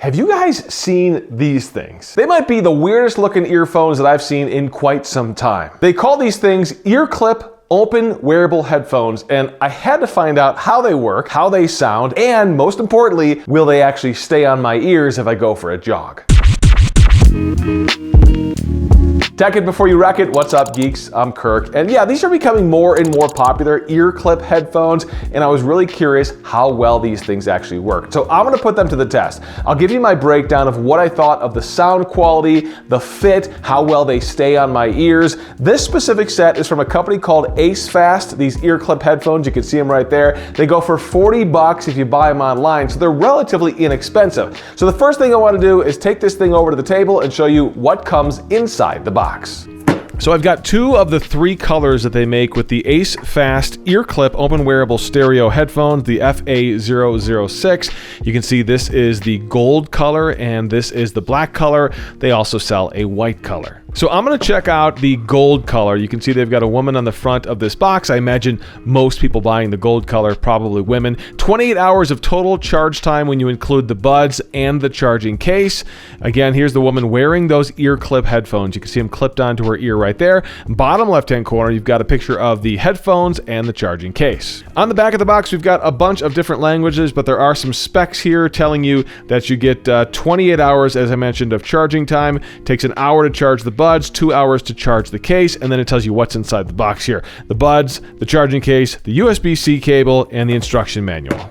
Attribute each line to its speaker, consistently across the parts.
Speaker 1: Have you guys seen these things? They might be the weirdest looking earphones that I've seen in quite some time. They call these things ear-clip open wearable headphones, and I had to find out how they work, how they sound, and most importantly, will they actually stay on my ears if I go for a jog? Tech it before you wreck it. What's up, geeks? I'm Kirk. And yeah, these are becoming more and more popular ear clip headphones, and I was really curious how well these things actually work. So I'm gonna put them to the test. I'll give you my breakdown of what I thought of the sound quality, the fit, how well they stay on my ears. This specific set is from a company called Acefast. These ear clip headphones, you can see them right there. They go for 40 bucks if you buy them online, so they're relatively inexpensive. So the first thing I wanna do is take this thing over to the table and show you what comes inside the box. So I've got two of the three colors that they make with the Acefast Ear-Clip open wearable stereo headphones, the FA006. You can see this is the gold color and this is the black color. They also sell a white color. So I'm gonna check out the gold color. You can see they've got a woman on the front of this box. I imagine most people buying the gold color, probably women. 28 hours of total charge time when you include the buds and the charging case. Again, here's the woman wearing those ear clip headphones. You can see them clipped onto her ear right there. Bottom left-hand corner, you've got a picture of the headphones and the charging case. On the back of the box, we've got a bunch of different languages, but there are some specs here telling you that you get 28 hours, as I mentioned, of charging time. It takes an hour to charge the buds, 2 hours to charge the case, and then it tells you what's inside the box here. The buds, the charging case, the USB-C cable, and the instruction manual.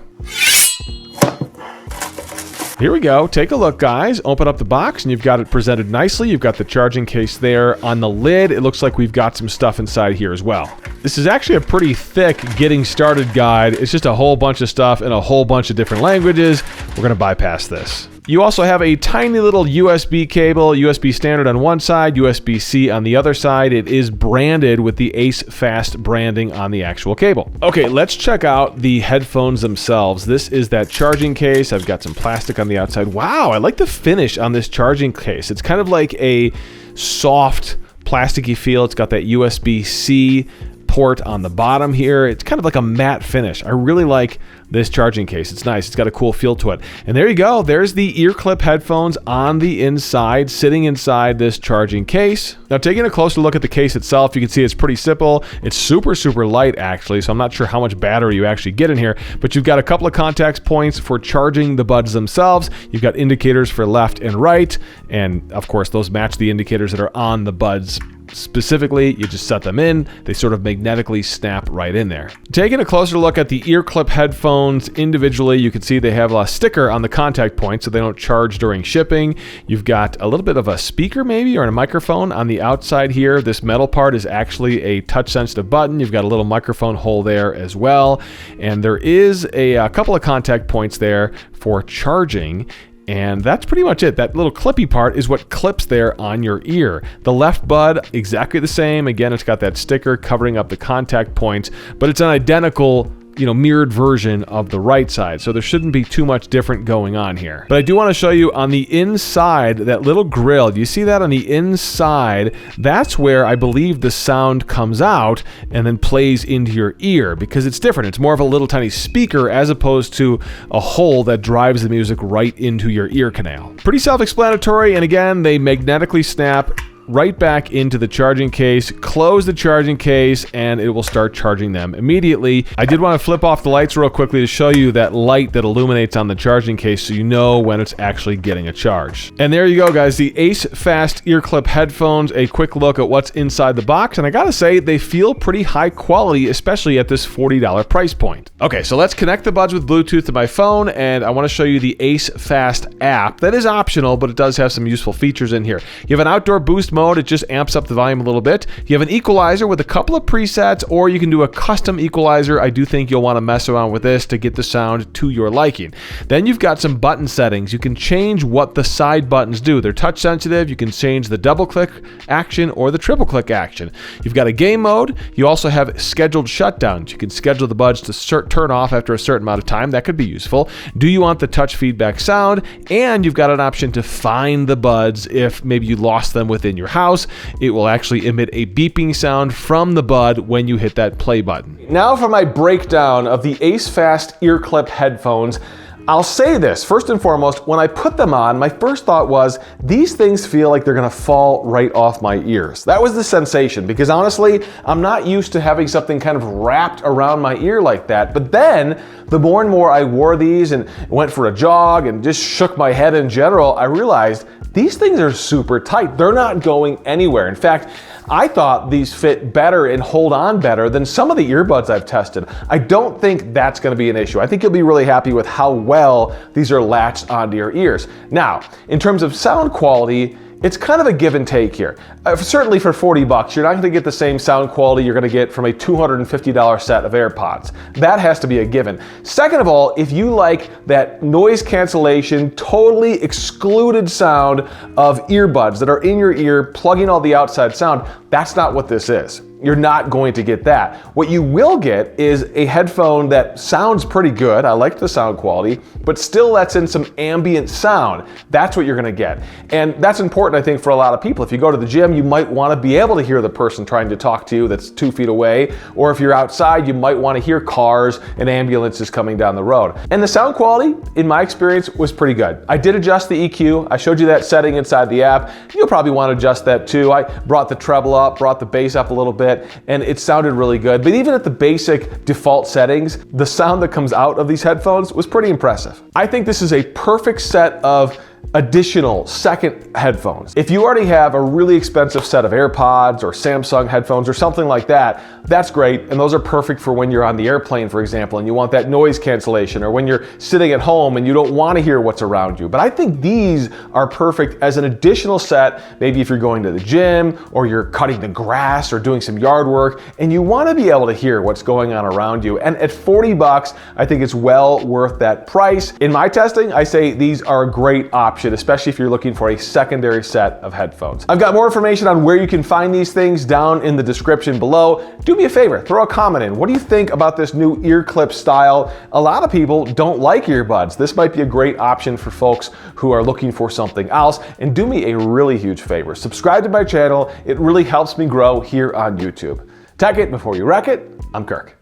Speaker 1: Here we go. Take a look, guys. Open up the box and you've got it presented nicely. You've got the charging case there on the lid. It looks like we've got some stuff inside here as well. This is actually a pretty thick getting started guide. It's just a whole bunch of stuff in a whole bunch of different languages. We're gonna bypass this. You also have a tiny little USB cable, USB standard on one side, USB-C on the other side. It is branded with the Acefast branding on the actual cable. Okay, let's check out the headphones themselves. This is that charging case. I've got some plastic on the outside. Wow, I like the finish on this charging case. It's kind of like a soft, plasticky feel. It's got that USB-C port on the bottom here. It's kind of like a matte finish. I really like this charging case. It's nice. It's got a cool feel to it. And there you go. There's the ear clip headphones on the inside, sitting inside this charging case. Now, taking a closer look at the case itself, you can see it's pretty simple. It's super, super light, actually, so I'm not sure how much battery you actually get in here, but you've got a couple of contact points for charging the buds themselves. You've got indicators for left and right, and of course, those match the indicators that are on the buds. Specifically, you just set them in, they sort of magnetically snap right in there. Taking a closer look at the ear clip headphones individually, you can see they have a sticker on the contact point so they don't charge during shipping. You've got a little bit of a speaker maybe or a microphone on the outside here. This metal part is actually a touch sensitive button. You've got a little microphone hole there as well. And there is a couple of contact points there for charging. And that's pretty much it. That little clippy part is what clips there on your ear. The left bud, exactly the same. Again, it's got that sticker covering up the contact points, but it's an identical, mirrored version of the right side. So there shouldn't be too much different going on here. But I do want to show you on the inside, that little grill. Do you see that on the inside? That's where I believe the sound comes out and then plays into your ear, because it's different. It's more of a little tiny speaker as opposed to a hole that drives the music right into your ear canal. Pretty self-explanatory. And again, they magnetically snap right back into the charging case. Close the charging case and it will start charging them immediately. I did want to flip off the lights real quickly to show you that light that illuminates on the charging case so you know when it's actually getting a charge. And there you go, guys, the Acefast ear clip headphones. A quick look at what's inside the box, and I gotta say they feel pretty high quality, especially at this $40 price point. Okay, so let's connect the buds with Bluetooth to my phone, and I want to show you the Acefast app. That is optional, but it does have some useful features in here. You have an outdoor boost mode. It just amps up the volume a little bit. You have an equalizer with a couple of presets, or you can do a custom equalizer. I do think you'll want to mess around with this to get the sound to your liking. Then you've got some button settings. You can change what the side buttons do. They're touch sensitive. You can change the double click action or the triple click action. You've got a game mode. You also have scheduled shutdowns. You can schedule the buds to turn off after a certain amount of time. That could be useful. Do you want the touch feedback sound? And you've got an option to find the buds if maybe you lost them within your house. It will actually emit a beeping sound from the bud when you hit that play button. Now for my breakdown of the Acefast ear clip headphones. I'll say this, first and foremost, when I put them on, my first thought was, these things feel like they're gonna fall right off my ears. That was the sensation, because honestly, I'm not used to having something kind of wrapped around my ear like that. But then, the more and more I wore these and went for a jog and just shook my head in general, I realized these things are super tight. They're not going anywhere. In fact, I thought these fit better and hold on better than some of the earbuds I've tested. I don't think that's gonna be an issue. I think you'll be really happy with how well these are latched onto your ears. Now, in terms of sound quality, it's kind of a give and take here. Certainly for 40 bucks, you're not gonna get the same sound quality you're gonna get from a $250 set of AirPods. That has to be a given. Second of all, if you like that noise cancellation, totally excluded sound of earbuds that are in your ear, plugging all the outside sound, that's not what this is. You're not going to get that. What you will get is a headphone that sounds pretty good. I like the sound quality, but still lets in some ambient sound. That's what you're gonna get. And that's important, I think, for a lot of people. If you go to the gym, you might wanna be able to hear the person trying to talk to you that's 2 feet away. Or if you're outside, you might wanna hear cars and ambulances coming down the road. And the sound quality, in my experience, was pretty good. I did adjust the EQ. I showed you that setting inside the app. You'll probably wanna adjust that too. I brought the treble up, brought the bass up a little bit, and it sounded really good. But even at the basic default settings, the sound that comes out of these headphones was pretty impressive. I think this is a perfect set of additional second headphones. If you already have a really expensive set of AirPods or Samsung headphones or something like that, that's great, and those are perfect for when you're on the airplane, for example, and you want that noise cancellation, or when you're sitting at home and you don't want to hear what's around you. But I think these are perfect as an additional set, maybe if you're going to the gym or you're cutting the grass or doing some yard work and you want to be able to hear what's going on around you. And at 40 bucks, I think it's well worth that price. In my testing, I say these are a great option, especially if you're looking for a secondary set of headphones. I've got more information on where you can find these things down in the description below. Do me a favor, throw a comment in. What do you think about this new ear clip style? A lot of people don't like earbuds. This might be a great option for folks who are looking for something else. And do me a really huge favor, subscribe to my channel. It really helps me grow here on YouTube. Tech it before you wreck it. I'm Kirk.